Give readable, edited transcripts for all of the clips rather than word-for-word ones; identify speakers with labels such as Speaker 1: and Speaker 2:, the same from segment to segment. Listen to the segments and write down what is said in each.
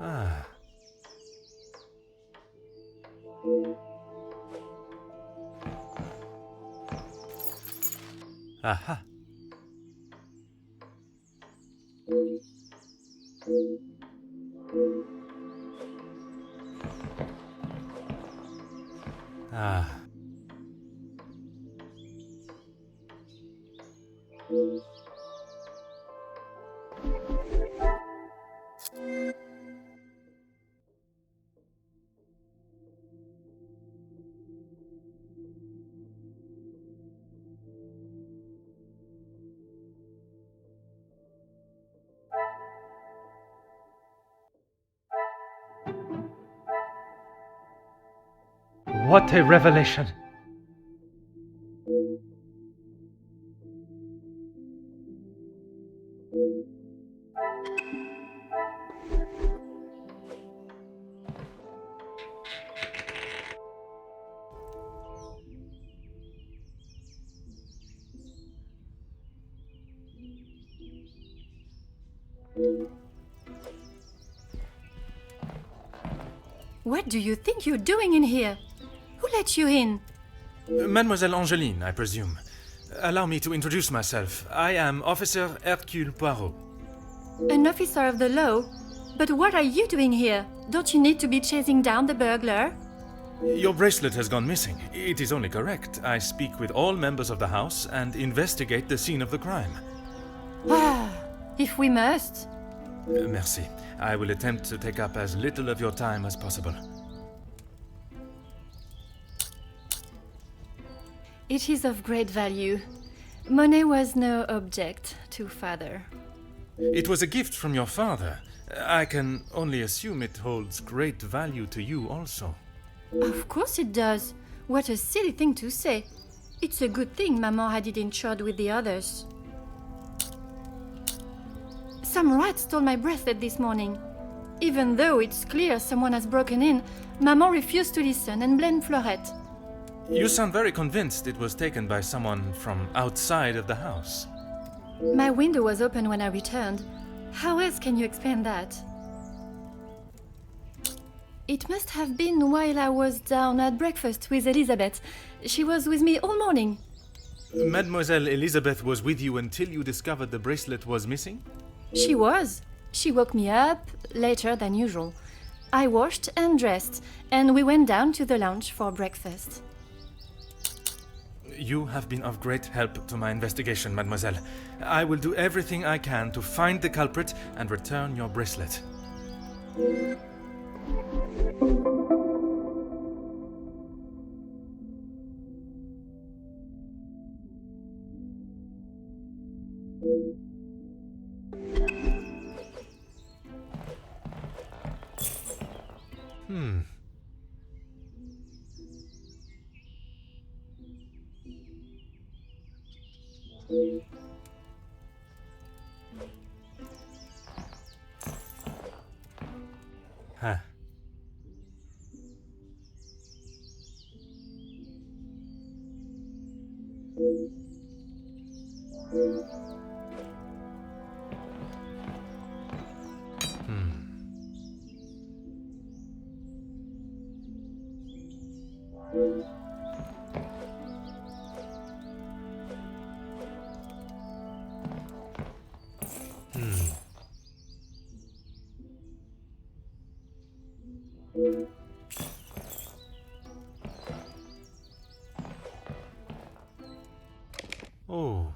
Speaker 1: Ah. Aha. Ah. What a revelation!
Speaker 2: What do you think you're doing in here? Who let you in?
Speaker 1: Mademoiselle Angeline, I presume. Allow me to introduce myself. I am Officer Hercule Poirot.
Speaker 2: An officer of the law? But what are you doing here? Don't you need to be chasing down the burglar?
Speaker 1: Your bracelet has gone missing. It is only correct. I speak with all members of the house and investigate the scene of the crime.
Speaker 2: Ah, if we must.
Speaker 1: Merci. I will attempt to take up as little of your time as possible.
Speaker 2: It is of great value. Money was no object to father.
Speaker 1: It was a gift from your father. I can only assume it holds great value to you also.
Speaker 2: Of course it does. What a silly thing to say. It's a good thing Maman had it insured with the others. Some rat stole my bracelet this morning. Even though it's clear someone has broken in, Maman refused to listen and blamed Florette.
Speaker 1: You sound very convinced it was taken by someone from outside of the house.
Speaker 2: My window was open when I returned. How else can you explain that? It must have been while I was down at breakfast with Elizabeth. She was with me all morning.
Speaker 1: Mademoiselle Elizabeth was with you until you discovered the bracelet was missing?
Speaker 2: She was. She woke me up later than usual. I washed and dressed, and we went down to the lounge for breakfast.
Speaker 1: You have been of great help to my investigation, mademoiselle. I will do everything I can to find the culprit and return your bracelet. Huh. Oh.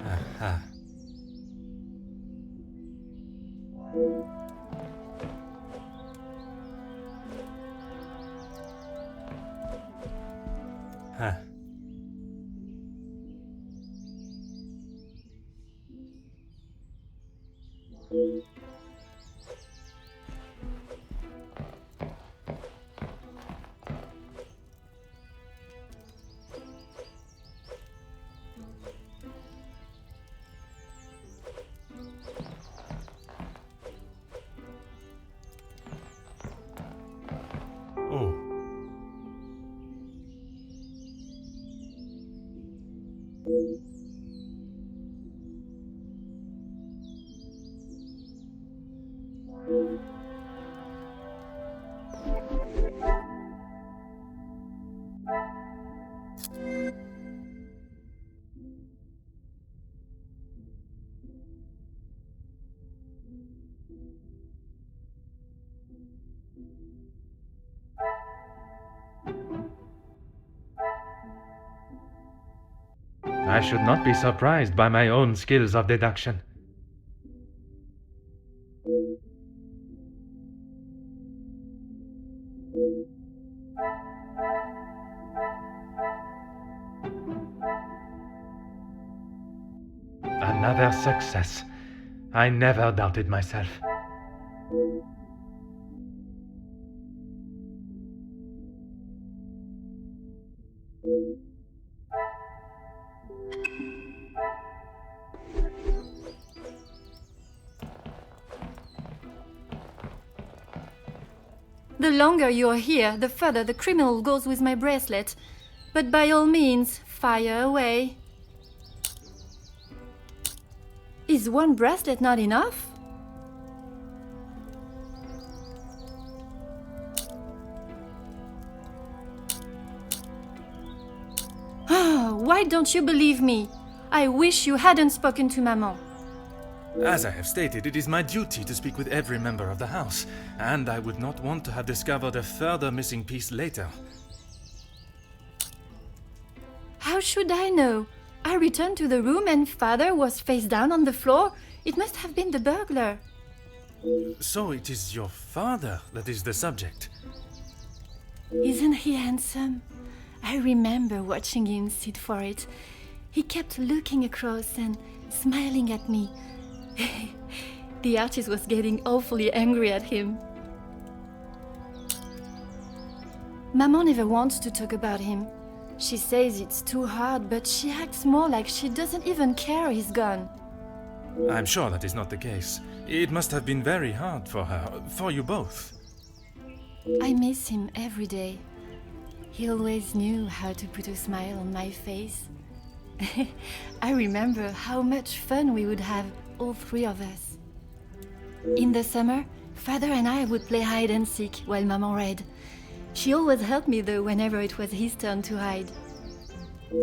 Speaker 1: Aha. Huh. I should not be surprised by my own skills of deduction. Another success. I never doubted myself.
Speaker 2: The longer you're here, the further the criminal goes with my bracelet. But by all means, fire away. Is one bracelet not enough? Why don't you believe me? I wish you hadn't spoken to Maman.
Speaker 1: As I have stated, it is my duty to speak with every member of the house, and I would not want to have discovered a further missing piece later.
Speaker 2: How should I know? I returned to the room and Father was face down on the floor. It must have been the burglar.
Speaker 1: So it is your father that is the subject.
Speaker 2: Isn't he handsome? I remember watching him sit for it. He kept looking across and smiling at me. The artist was getting awfully angry at him. Maman never wants to talk about him. She says it's too hard, but she acts more like she doesn't even care he's gone.
Speaker 1: I'm sure that is not the case. It must have been very hard for her, for you both.
Speaker 2: I miss him every day. He always knew how to put a smile on my face. I remember how much fun we would have, all three of us. In the summer, Father and I would play hide and seek while Maman read. She always helped me though whenever it was his turn to hide.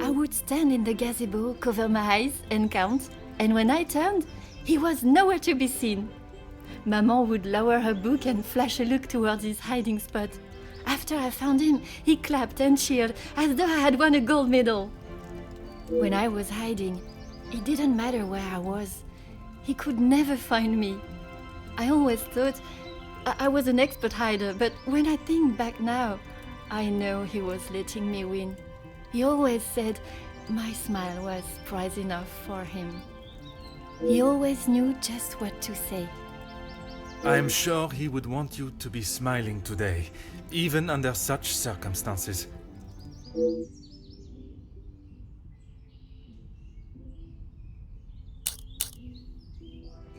Speaker 2: I would stand in the gazebo, cover my eyes and count, and when I turned, he was nowhere to be seen. Maman would lower her book and flash a look towards his hiding spot. After I found him, he clapped and cheered as though I had won a gold medal. When I was hiding, it didn't matter where I was. He could never find me. I always thought I was an expert hider, but when I think back now, I know he was letting me win. He always said my smile was prize enough for him. He always knew just what to say.
Speaker 1: I'm sure he would want you to be smiling today, even under such circumstances.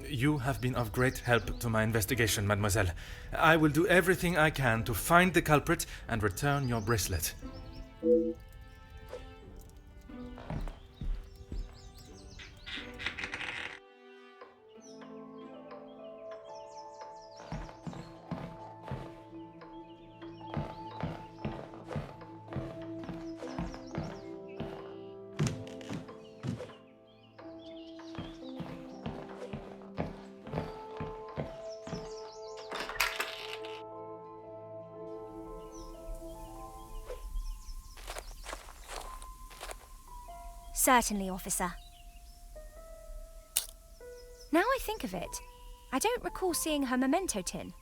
Speaker 1: You have been of great help to my investigation, mademoiselle. I will do everything I can to find the culprit and return your bracelet.
Speaker 3: Certainly, officer. Now I think of it, I don't recall seeing her memento tin.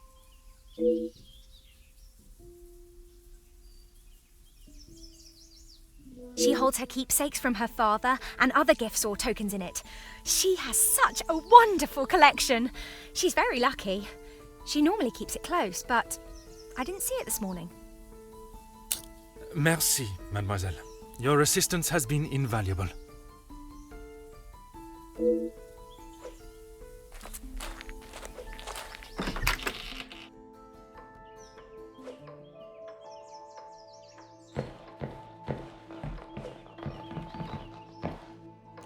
Speaker 3: She holds her keepsakes from her father and other gifts or tokens in it. She has such a wonderful collection. She's very lucky. She normally keeps it close, but I didn't see it this morning.
Speaker 1: Merci, mademoiselle. Your assistance has been invaluable.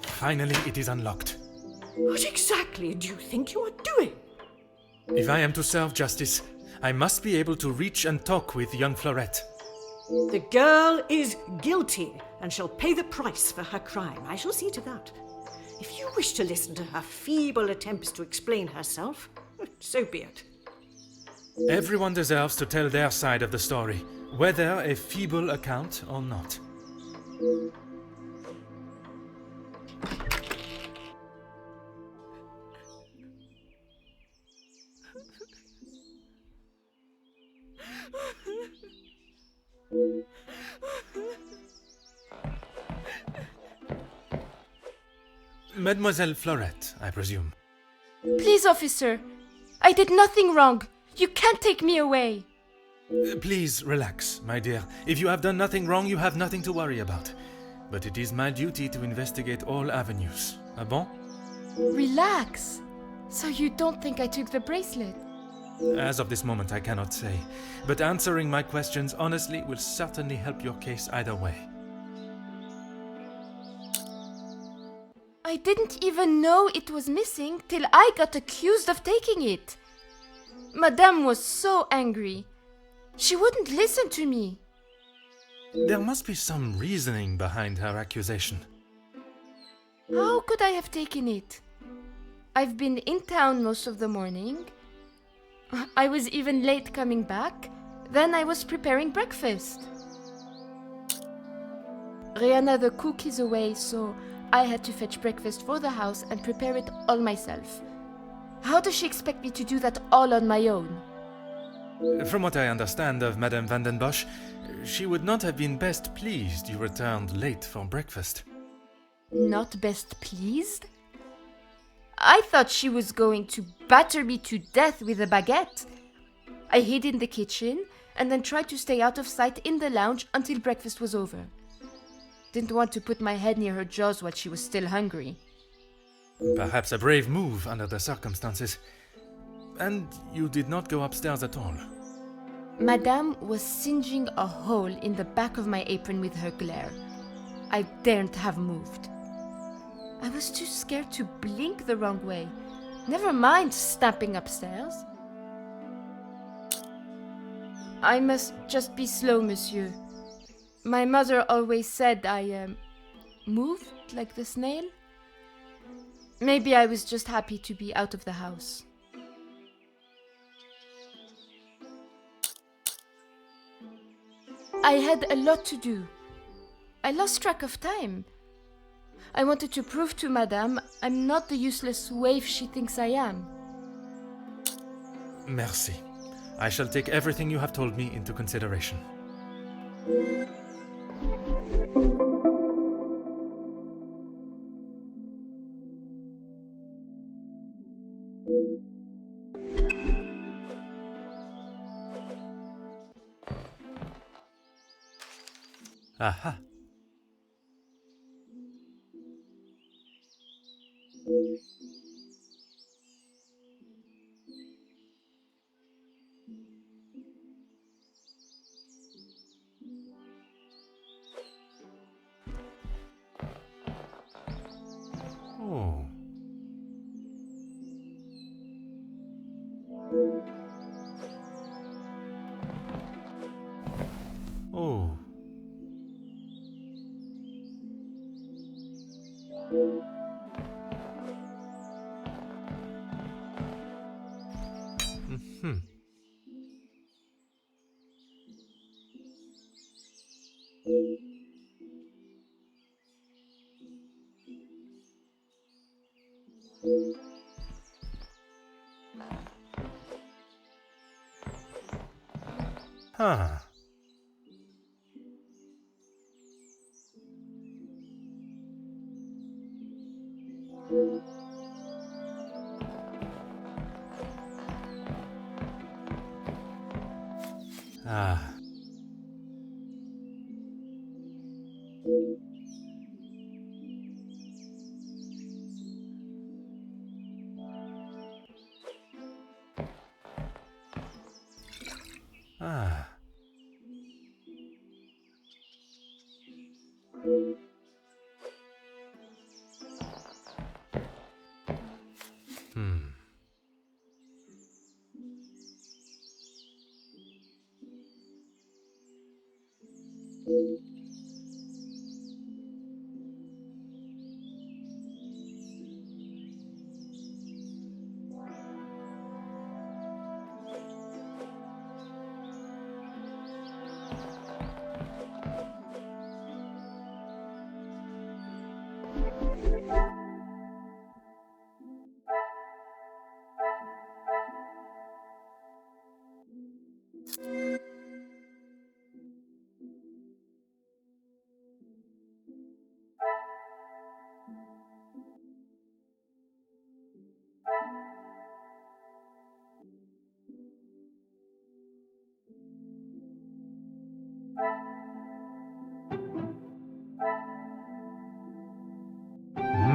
Speaker 1: Finally, it is unlocked.
Speaker 4: What exactly do you think you are doing?
Speaker 1: If I am to serve justice, I must be able to reach and talk with young Florette.
Speaker 4: The girl is guilty and shall pay the price for her crime. I shall see to that. If you wish to listen to her feeble attempts to explain herself, so be it.
Speaker 1: Everyone deserves to tell their side of the story, whether a feeble account or not. Mademoiselle Florette, I presume.
Speaker 5: Please, officer. I did nothing wrong. You can't take me away.
Speaker 1: Please relax, my dear. If you have done nothing wrong, you have nothing to worry about. But it is my duty to investigate all avenues. Ah bon?
Speaker 5: Relax. So you don't think I took the bracelet?
Speaker 1: As of this moment, I cannot say. But answering my questions honestly will certainly help your case either way.
Speaker 5: I didn't even know it was missing till I got accused of taking it. Madame was so angry. She wouldn't listen to me.
Speaker 1: There must be some reasoning behind her accusation.
Speaker 5: How could I have taken it? I've been in town most of the morning. I was even late coming back. Then I was preparing breakfast. Rihanna the cook is away, so I had to fetch breakfast for the house and prepare it all myself. How does she expect me to do that all on my own?
Speaker 1: From what I understand of Madame van den Bosch, she would not have been best pleased you returned late for breakfast.
Speaker 5: Not best pleased? I thought she was going to batter me to death with a baguette. I hid in the kitchen and then tried to stay out of sight in the lounge until breakfast was over. Didn't want to put my head near her jaws while she was still hungry.
Speaker 1: Perhaps a brave move under the circumstances. And you did not go upstairs at all.
Speaker 5: Madame was singeing a hole in the back of my apron with her glare. I daren't have moved. I was too scared to blink the wrong way. Never mind stamping upstairs. I must just be slow, monsieur. My mother always said I moved like the snail. Maybe I was just happy to be out of the house. I had a lot to do. I lost track of time. I wanted to prove to Madame I'm not the useless waif she thinks I am.
Speaker 1: Merci. I shall take everything you have told me into consideration. Aha. Oh. Oh. Mm-hmm. Huh. Ah. Ah. Hmm.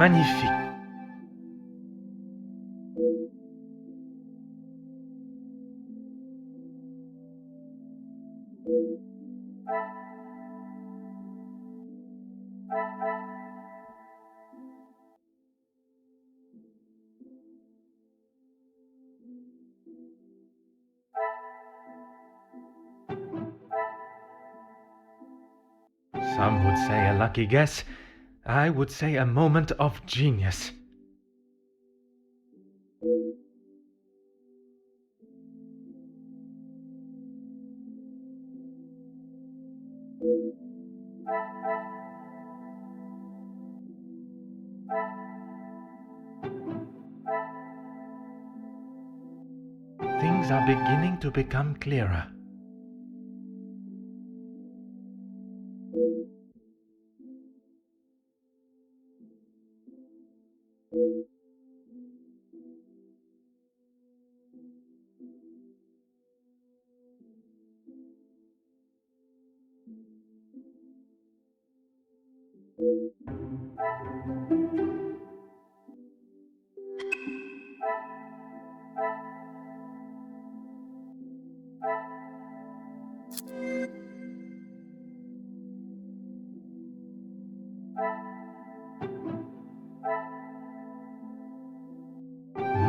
Speaker 1: Magnifique. Some would say a lucky guess. I would say a moment of genius. Things are beginning to become clearer.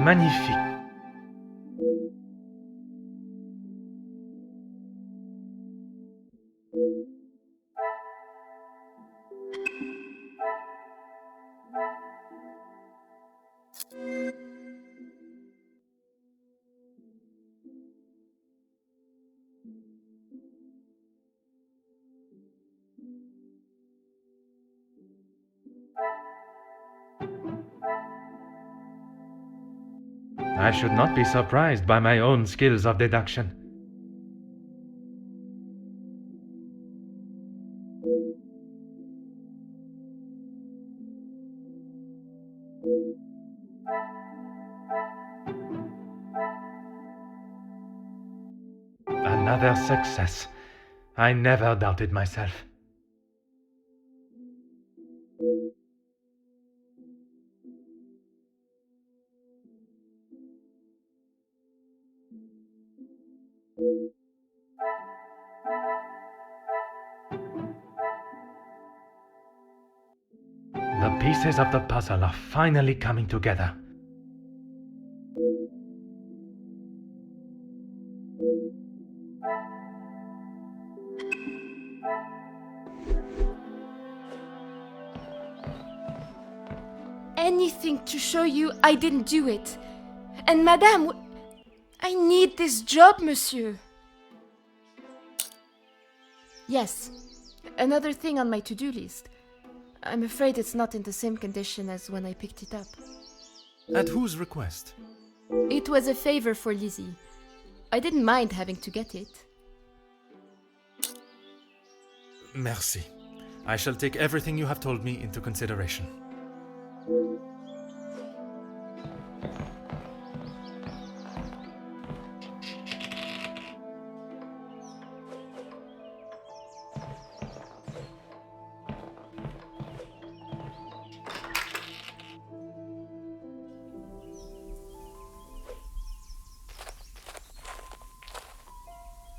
Speaker 1: Magnifique. I should not be surprised by my own skills of deduction. Another success. I never doubted myself. The pieces of the puzzle are finally coming together.
Speaker 5: Anything to show you I didn't do it. And Madame, I need this job, monsieur. Yes, another thing on my to-do list. I'm afraid it's not in the same condition as when I picked it up.
Speaker 1: At whose request?
Speaker 5: It was a favor for Lizzie. I didn't mind having to get it.
Speaker 1: Merci. I shall take everything you have told me into consideration.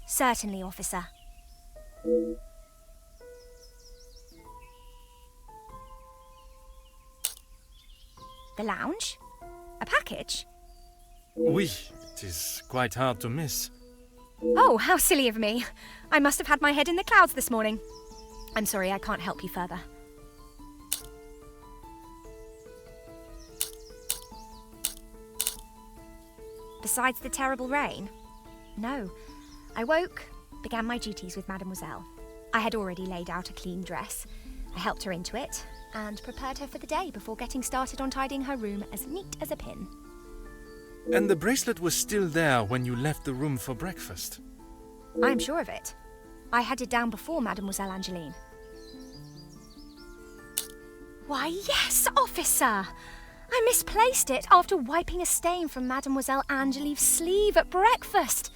Speaker 3: Certainly, officer. The lounge? A package?
Speaker 1: Oui, it is quite hard to miss.
Speaker 3: Oh, how silly of me. I must have had my head in the clouds this morning. I'm sorry, I can't help you further. Besides the terrible rain? No. I woke, began my duties with Mademoiselle. I had already laid out a clean dress. I helped her into it and prepared her for the day before getting started on tidying her room as neat as a pin.
Speaker 1: And the bracelet was still there when you left the room for breakfast.
Speaker 3: I'm sure of it. I had it down before Mademoiselle Angeline. Why, yes, officer! I misplaced it after wiping a stain from Mademoiselle Angeline's sleeve at breakfast.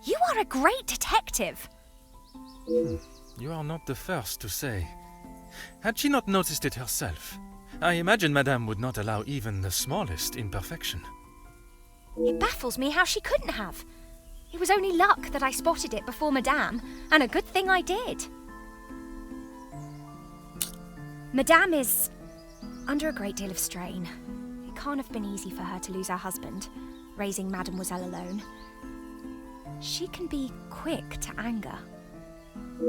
Speaker 3: You are a great detective.
Speaker 1: You are not the first to say. Had she not noticed it herself? I imagine Madame would not allow even the smallest imperfection.
Speaker 3: It baffles me how she couldn't have. It was only luck that I spotted it before Madame, and a good thing I did. Madame is under a great deal of strain. It can't have been easy for her to lose her husband, raising Mademoiselle alone. She can be quick to anger.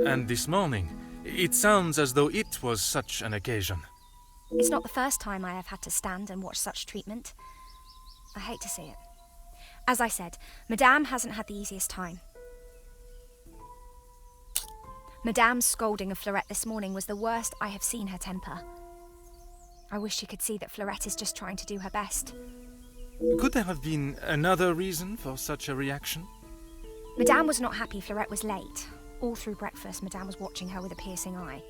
Speaker 1: And this morning, it sounds as though it was such an occasion.
Speaker 3: It's not the first time I have had to stand and watch such treatment. I hate to see it. As I said, Madame hasn't had the easiest time. Madame's scolding of Fleurette this morning was the worst I have seen her temper. I wish she could see that Fleurette is just trying to do her best.
Speaker 1: Could there have been another reason for such a reaction?
Speaker 3: Madame was not happy Fleurette was late. All through breakfast, Madame was watching her with a piercing eye.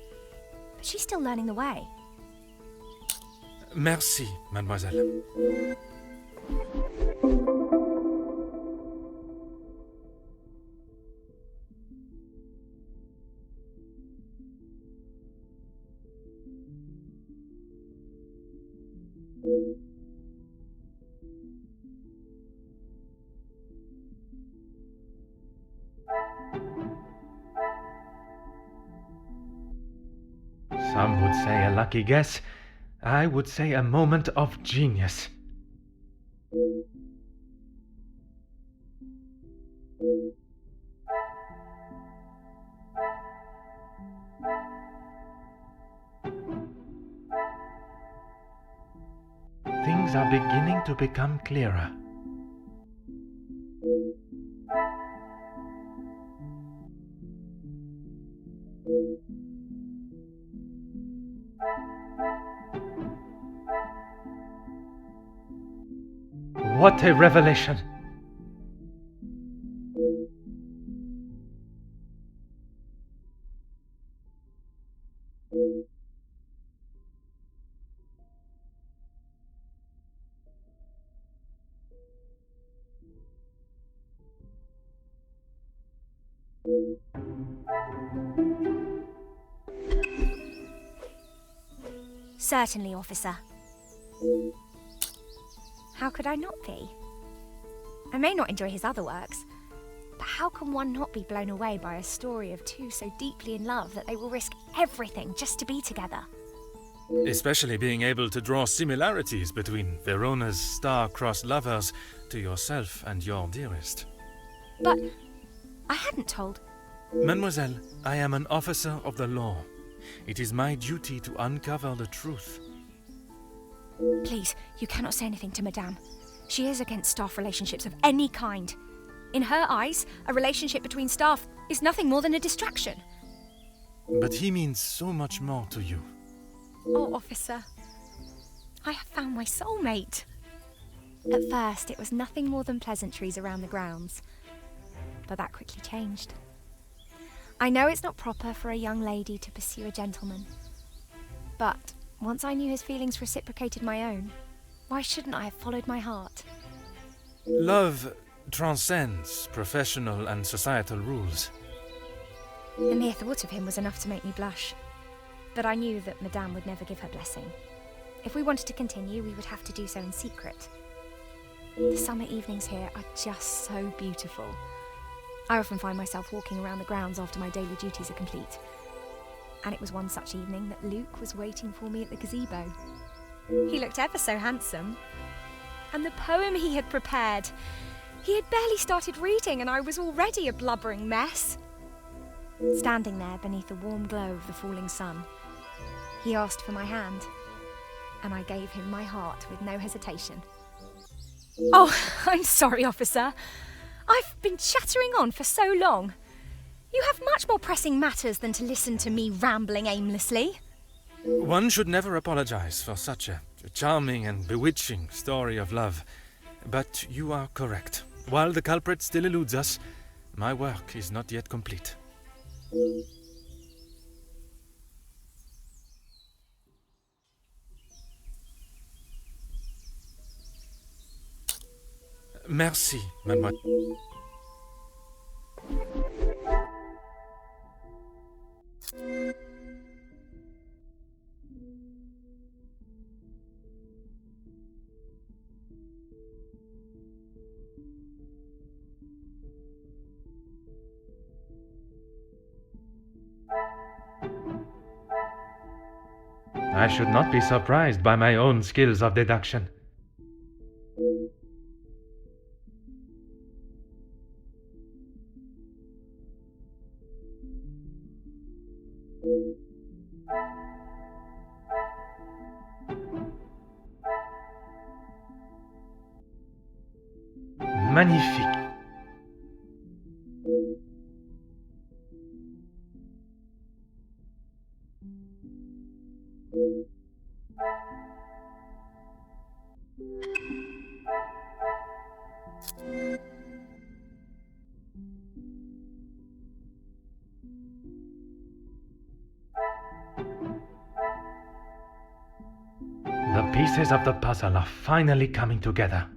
Speaker 3: But she's still learning the way.
Speaker 1: Merci, mademoiselle. Some would say a lucky guess. I would say a moment of genius. Things are beginning to become clearer. What a revelation!
Speaker 3: Certainly, officer. How could I not be? I may not enjoy his other works, but how can one not be blown away by a story of two so deeply in love that they will risk everything just to be together?
Speaker 1: Especially being able to draw similarities between Verona's star-crossed lovers to yourself and your dearest.
Speaker 3: But I hadn't told.
Speaker 1: Mademoiselle, I am an officer of the law. It is my duty to uncover the truth.
Speaker 3: Please, you cannot say anything to Madame. She is against staff relationships of any kind. In her eyes, a relationship between staff is nothing more than a distraction.
Speaker 1: But he means so much more to you.
Speaker 3: Oh, officer, I have found my soulmate. At first, it was nothing more than pleasantries around the grounds, but that quickly changed. I know it's not proper for a young lady to pursue a gentleman, but once I knew his feelings reciprocated my own, why shouldn't I have followed my heart?
Speaker 1: Love transcends professional and societal rules.
Speaker 3: The mere thought of him was enough to make me blush, but I knew that Madame would never give her blessing. If we wanted to continue, we would have to do so in secret. The summer evenings here are just so beautiful. I often find myself walking around the grounds after my daily duties are complete. And it was one such evening that Luke was waiting for me at the gazebo. He looked ever so handsome. And the poem he had prepared, he had barely started reading and I was already a blubbering mess. Standing there beneath the warm glow of the falling sun, he asked for my hand, and I gave him my heart with no hesitation. Oh, I'm sorry, officer. I've been chattering on for so long. You have much more pressing matters than to listen to me rambling aimlessly.
Speaker 1: One should never apologize for such a charming and bewitching story of love. But you are correct. While the culprit still eludes us, my work is not yet complete. Merci, mademoiselle. I should not be surprised by my own skills of deduction. Magnifique. The pieces of the puzzle are finally coming together.